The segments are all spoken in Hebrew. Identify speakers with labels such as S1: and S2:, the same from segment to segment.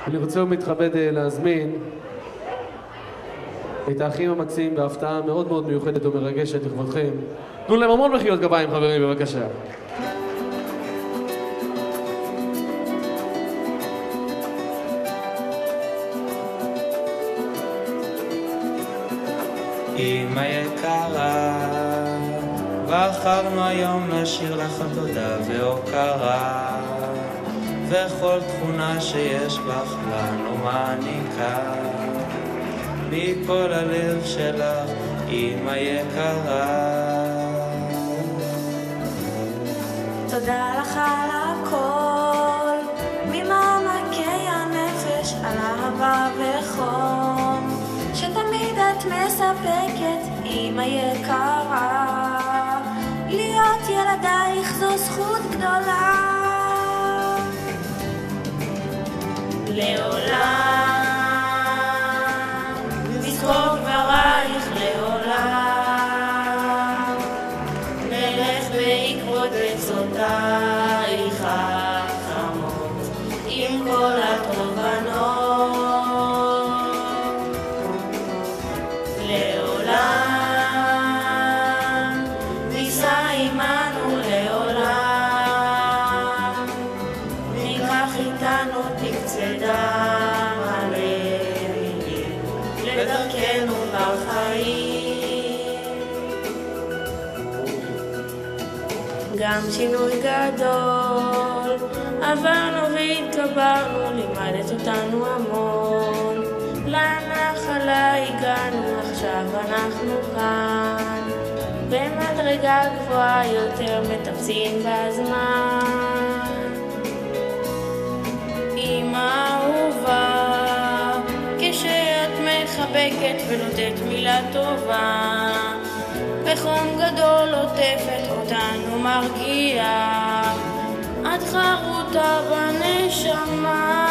S1: אני רוצה ומתכבד להזמין את האחים המקסימים בהפתעה מאוד מאוד מיוחדת ומרגשת לכבודכם. תנו להם המון מחיאות כפיים, חברים, בבקשה.
S2: אמא יקרה, בחרנו היום לשיר לך תודה והוקרה, וכל תכונה שיש בך לנו מעניקה, מכל הלב שלך, אמא יקרה.
S3: תודה לך על הכל, ממעמקי הנפש, על אהבה וחום, שתמיד את מספקת, אמא יקרה. להיות ילדייך זו זכות גדולה. לעולם נזכור דברייך, לעולם נלך בעקבות עצותייך החכמות עם כל התובנות. לעולם נישא עמנו, לעולם ניקח איתנו תקצה דם הלב לדרכנו בחיים. גם שינוי גדול עברנו והתגברנו, לימדת אותנו המון, לנחלה הגענו, עכשיו אנחנו כאן במדרגה גבוהה יותר, מטפסים בזמן. אמא אהובה, כשאת מחבקת ונותנת מילה טובה, בחום גדול עוטפת אותנו מרגיעה, את חרוטה בנשמה.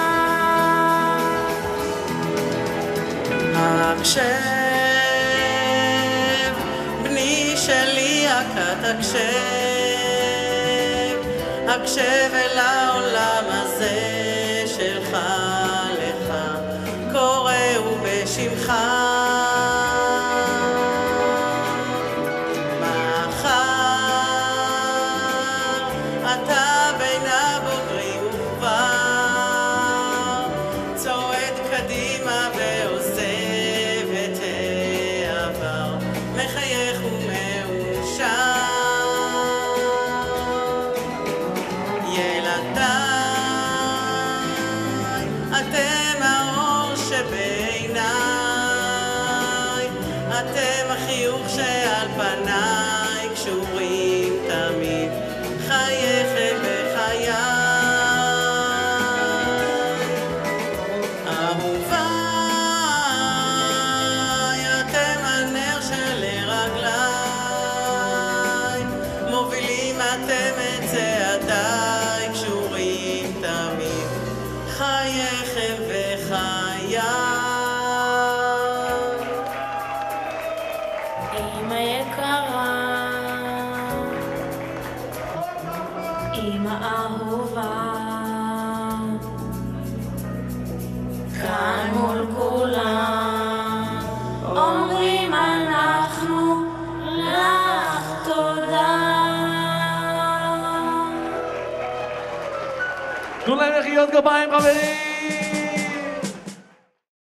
S4: הקשב, בני שלי הקט, הקשב אל העולם הזה שלך לך, קוראו בשמך. מחר אתה בין הבוגרים וכבר צועד קדימה ועוזב את העבר, מחייך ומאושר. ילדיי, אתם האור שבעיניי, אתם החיוך שעל פניי, קשורים תמיד חייכם בחיי. אהוביי, אתם הנר שלרגליי, מובילים אתם את צעדיי, קשורים תמיד חייכם בחיי.
S3: אמא יקרה, אמא אהובה, כאן מול כולם אומרים אנחנו לך תודה.
S1: תנו להם מחיאות כפיים, חברים.